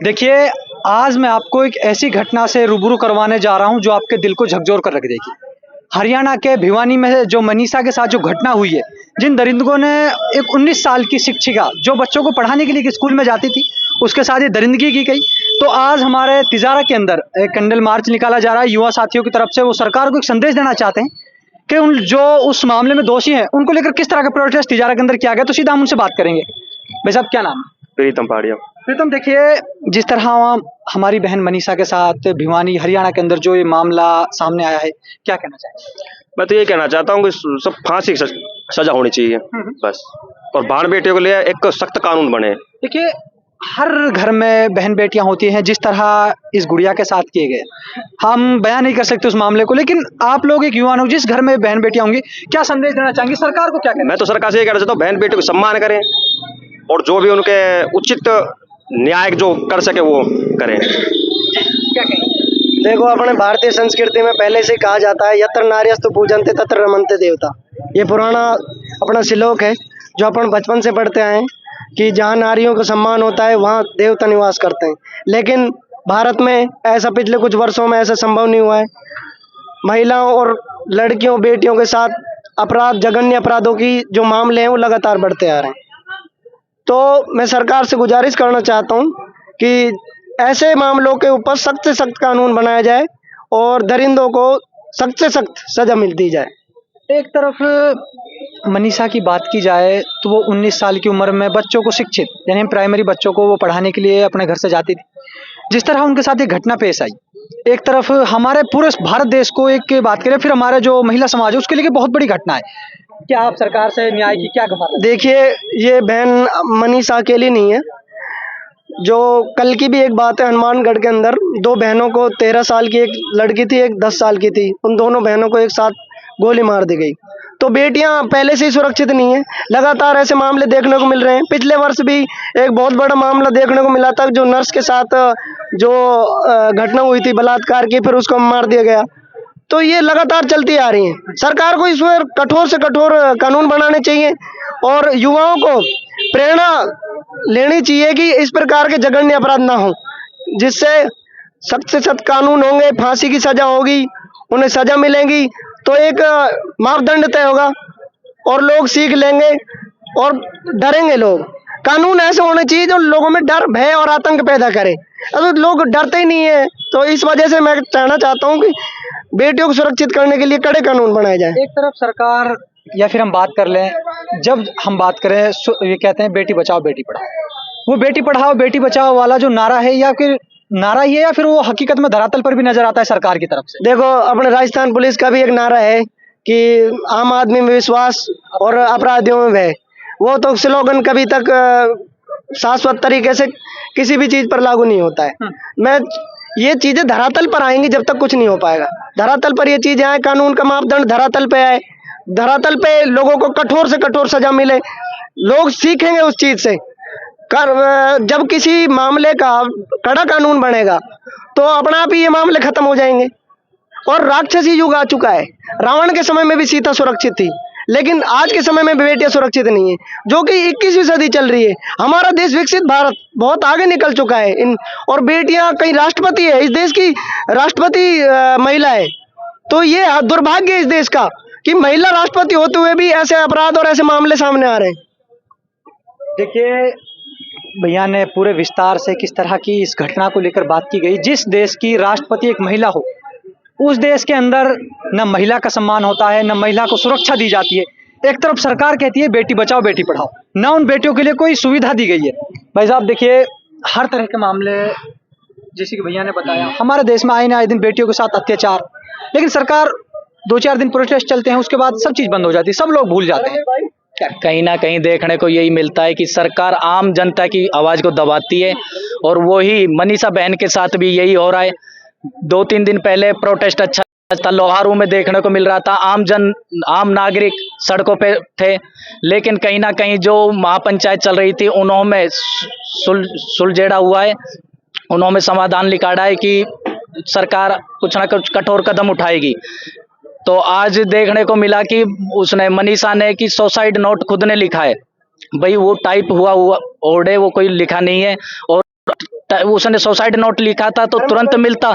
देखिए, आज मैं आपको एक ऐसी घटना से रूबरू करवाने जा रहा हूं जो आपके दिल को झकझोर कर रख देगी। हरियाणा के भिवानी में जो मनीषा के साथ जो घटना हुई है, जिन दरिंदगों ने एक 19 साल की शिक्षिका जो बच्चों को पढ़ाने के लिए एक स्कूल में जाती थी, उसके साथ ये दरिंदगी की गई। तो आज हमारे तिजारा के अंदर एक कैंडल मार्च निकाला जा रहा है युवा साथियों की तरफ से। वो सरकार को एक संदेश देना चाहते हैं कि उन जो उस मामले में दोषी हैं, उनको लेकर किस तरह का प्रोटेस्ट तिजारा के अंदर किया गया। तो सीधा हम उनसे बात करेंगे। भाई साहब, क्या नाम है? प्रीतम पहाड़िया। प्रीतम, देखिए, जिस तरह हमारी बहन मनीषा के साथ भिवानी हरियाणा के अंदर जो ये मामला सामने आया है, क्या कहना चाहेंगे? मैं तो ये कहना चाहता हूँ कि सब फांसी की सजा होनी चाहिए बस, और बहन बेटियों के लिए एक सख्त कानून बने। देखिए, हर घर में बहन बेटियां होती हैं, जिस तरह इस गुड़िया के साथ किए गए, हम बयान नहीं कर सकते उस मामले को, लेकिन आप लोग एक युवा हो, जिस घर में बहन बेटियां होंगी, क्या संदेश देना चाहेंगे सरकार को? क्या कहना? मैं तो सरकार से ये कहना चाहता हूँ, बहन बेटियों को सम्मान करें और जो भी उनके उचित न्याय जो कर सके वो करें। क्या कहेंगे? देखो, अपने भारतीय संस्कृति में पहले से कहा जाता है, यत्र नार्यस्तु पूजन्ते तत्र रमन्ते देवता। ये पुराना अपना श्लोक है जो अपन बचपन से पढ़ते आए हैं कि जहाँ नारियों का सम्मान होता है वहाँ देवता निवास करते हैं। लेकिन भारत में ऐसा पिछले कुछ वर्षों में ऐसा संभव नहीं हुआ है। महिलाओं और लड़कियों बेटियों के साथ अपराध, जघन्य अपराधों की जो मामले हैं वो लगातार बढ़ते आ रहे हैं। तो मैं सरकार से गुजारिश करना चाहता हूँ कि ऐसे मामलों के ऊपर सख्त से सख्त कानून बनाया जाए और दरिंदों को सख्त से सख्त सजा दी जाए। एक तरफ मनीषा की बात की जाए तो वो 19 साल की उम्र में बच्चों को शिक्षित, यानी प्राइमरी बच्चों को वो पढ़ाने के लिए अपने घर से जाती थी। जिस तरह उनके साथ एक घटना पेश आई, एक तरफ हमारे पूरे भारत देश को एक बात करें, फिर हमारे जो महिला समाज है उसके लिए बहुत बड़ी घटना है। क्या आप सरकार से न्याय की क्या गुहार? देखिए, ये बहन मनीषा अकेली नहीं है। जो कल की भी एक बात है, हनुमानगढ़ के अंदर दो बहनों को, 13 साल की एक लड़की थी, एक 10 साल की थी, उन दोनों बहनों को एक साथ गोली मार दी गई। तो बेटियां पहले से ही सुरक्षित नहीं है। लगातार ऐसे मामले देखने को मिल रहे हैं। पिछले वर्ष भी एक बहुत बड़ा मामला देखने को मिला था, जो नर्स के साथ जो घटना हुई थी बलात्कार की, फिर उसको मार दिया गया। तो ये लगातार चलती आ रही है। सरकार को इस पर कठोर से कठोर कानून बनाने चाहिए और युवाओं को प्रेरणा लेनी चाहिए कि इस प्रकार के जघन्य अपराध ना हो, जिससे सख्त से सख्त कानून होंगे, फांसी की सजा होगी, उन्हें सजा मिलेगी तो एक मापदंड तय होगा और लोग सीख लेंगे और डरेंगे। लोग कानून ऐसे होने चाहिए जो लोगों में डर, भय और आतंक पैदा करे। अब लोग डरते ही नहीं है, तो इस वजह से मैं कहना चाहता हूँ कि बेटियों को सुरक्षित करने के लिए कड़े कानून बनाए जाए। एक तरफ सरकार, या फिर हम बात कर लें, जब हम बात करें ये कहते हैं बेटी बचाओ बेटी पढ़ाओ, वो बेटी पढ़ाओ बेटी बचाओ वाला जो नारा है, या फिर नारा ही है या फिर वो हकीकत में धरातल पर भी नजर आता है सरकार की तरफ से? देखो, अपने राजस्थान पुलिस का भी एक नारा है कि आम आदमी में विश्वास और अपराधियों में भय। वो तो स्लोगन कभी तक शाश्वत तरीके से किसी भी चीज पर लागू नहीं होता है। मैं ये चीजें धरातल पर आएंगी जब तक कुछ नहीं हो पाएगा। धरातल पर ये चीजें आए, कानून का मापदंड धरातल पे आए, धरातल पे लोगों को कठोर से कठोर सजा मिले, लोग सीखेंगे उस चीज से। जब किसी मामले का कड़ा कानून बनेगा तो अपने आप ही ये मामले खत्म हो जाएंगे। और राक्षसी युग आ चुका है। रावण के समय में भी सीता सुरक्षित थी, लेकिन आज के समय में बेटियां सुरक्षित नहीं है, जो कि 21वीं सदी चल रही है। हमारा देश, विकसित भारत, बहुत आगे निकल चुका है और बेटियां कहीं राष्ट्रपति है, इस देश की राष्ट्रपति महिला है। तो ये दुर्भाग्य है इस देश का कि महिला राष्ट्रपति होते हुए भी ऐसे अपराध और ऐसे मामले सामने आ रहे हैं। देखिए, भैया ने पूरे विस्तार से किस तरह की इस घटना को लेकर बात की गई। जिस देश की राष्ट्रपति एक महिला हो, उस देश के अंदर न महिला का सम्मान होता है, न महिला को सुरक्षा दी जाती है। एक तरफ सरकार कहती है बेटी बचाओ बेटी पढ़ाओ, न उन बेटियों के लिए कोई सुविधा दी गई है। भाई साहब, देखिए, हर तरह के मामले, जैसे कि भैया ने बताया, हमारे देश में आए न आए दिन बेटियों के साथ अत्याचार, लेकिन सरकार 2-4 दिन प्रोटेस्ट चलते हैं, उसके बाद सब चीज बंद हो जाती है, सब लोग भूल जाते हैं। कहीं ना कहीं देखने को यही मिलता है कि सरकार आम जनता की आवाज को दबाती है, और वही मनीषा बहन के साथ भी यही हो रहा है। 2-3 दिन पहले प्रोटेस्ट अच्छा था, लोहारू में देखने को मिल रहा था, आम नागरिक सड़कों पे थे, लेकिन कहीं ना कहीं जो महापंचायत चल रही थी उन्होंने सुलझेड़ा हुआ है, उन्होंने समाधान निकाला है कि सरकार कुछ ना कुछ कठोर कदम उठाएगी। तो आज देखने को मिला कि उसने, मनीषा ने, कि सुसाइड नोट खुद ने लिखा है भाई वो टाइप हुआ ऑर्डर वो कोई लिखा नहीं है, और उसने सुसाइड नोट लिखा था तो तुरंत मिलता।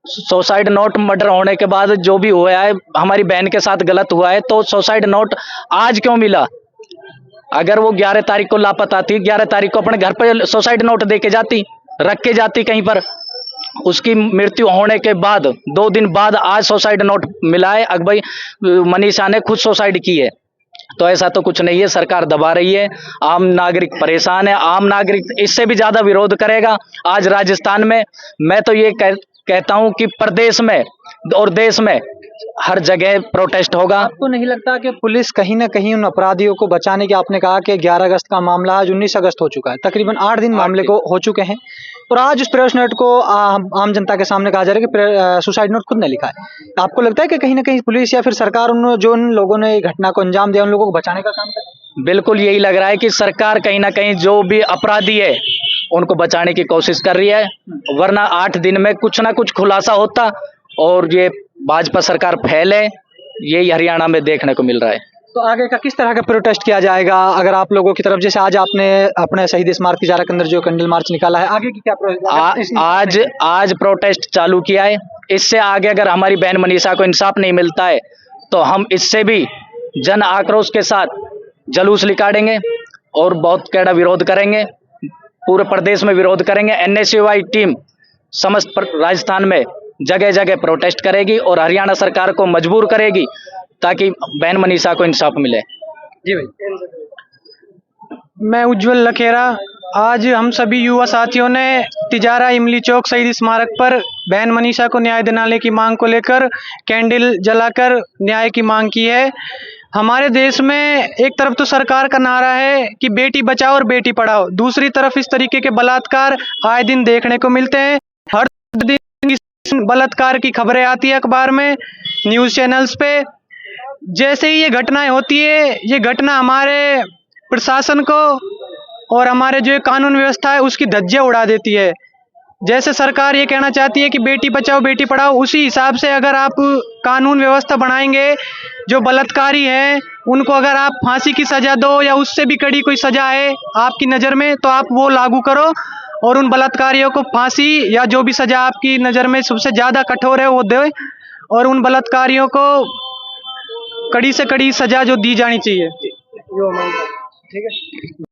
सुसाइड नोट मर्डर होने के बाद जो भी हुआ है हमारी बहन के साथ गलत हुआ है, तो सुसाइड नोट आज क्यों मिला? अगर वो 11 तारीख को लापता थी, 11 तारीख को अपने घर पर सुसाइड नोट दे के जाती, रख के जाती कहीं पर। उसकी मृत्यु होने के बाद 2 दिन बाद आज सुसाइड नोट मिला है, अब भाई मनीषा ने खुद सुसाइड की है। तो ऐसा तो कुछ नहीं है, सरकार दबा रही है, आम नागरिक परेशान है, आम नागरिक इससे भी ज्यादा विरोध करेगा। आज राजस्थान में मैं तो ये कहता हूं कि प्रदेश में और देश में हर जगह प्रोटेस्ट होगा। आपको नहीं लगता कि पुलिस कहीं ना कहीं उन अपराधियों को बचाने के, आपने कहा कि 11 अगस्त का मामला आज 19 अगस्त हो चुका है, तकरीबन 8 दिन मामले को हो चुके हैं, और आज उस प्रेस नोट को आम जनता के सामने कहा जा रहा है कि सुसाइड नोट खुद ने लिखा है। आपको लगता है कि कहीं ना कहीं पुलिस या फिर सरकार उन लोगों ने घटना को अंजाम दिया उन लोगों को बचाने का काम कर रही है? बिल्कुल यही लग रहा है कि सरकार कहीं ना कहीं जो भी अपराधी है उनको बचाने की कोशिश कर रही है, वरना 8 दिन में कुछ ना कुछ खुलासा होता और ये भाजपा सरकार फैले, यही हरियाणा में देखने को मिल रहा है। तो आगे का किस तरह का प्रोटेस्ट किया जाएगा अगर आप लोगों की तरफ, जैसे आज आपने अपने शहीद स्मारक तिजारा के अंदर जो कैंडल मार्च निकाला है, आगे की क्या आज प्रोटेस्ट चालू किया है। इससे आगे अगर हमारी बहन मनीषा को इंसाफ नहीं मिलता है तो हम इससे भी जन आक्रोश के साथ जुलूस निकालेंगे और बहुत कड़ा विरोध करेंगे, पूरे प्रदेश में विरोध करेंगे। NSUI टीम समस्त राजस्थान में जगह जगह प्रोटेस्ट करेगी और हरियाणा सरकार को मजबूर करेगी ताकि बहन मनीषा को इंसाफ मिले। जी भाई। मैं उज्जवल लखेरा। आज हम सभी युवा साथियों ने तिजारा इमली चौक शहीद स्मारक पर बहन मनीषा को न्याय दिलाने की मांग को लेकर कैंडल जलाकर न्याय की मांग की है। हमारे देश में एक तरफ तो सरकार का नारा है कि बेटी बचाओ और बेटी पढ़ाओ, दूसरी तरफ इस तरीके के बलात्कार आए दिन देखने को मिलते हैं। हर दिन बलात्कार की खबरें आती है अखबार में, न्यूज़ चैनल्स पे। जैसे ही ये घटनाएं होती है, ये घटना हमारे प्रशासन को और हमारे जो कानून व्यवस्था है उसकी धज्जियां उड़ा देती है। जैसे सरकार ये कहना चाहती है कि बेटी बचाओ बेटी पढ़ाओ, उसी हिसाब से अगर आप कानून व्यवस्था बनाएंगे, जो बलात्कारी हैं उनको अगर आप फांसी की सजा दो या उससे भी कड़ी कोई सजा है आपकी नज़र में तो आप वो लागू करो, और उन बलात्कारियों को फांसी या जो भी सजा आपकी नज़र में सबसे ज़्यादा कठोर है वो दे, और उन बलात्कारियों को कड़ी से कड़ी सजा जो दी जानी चाहिए। ठीक है।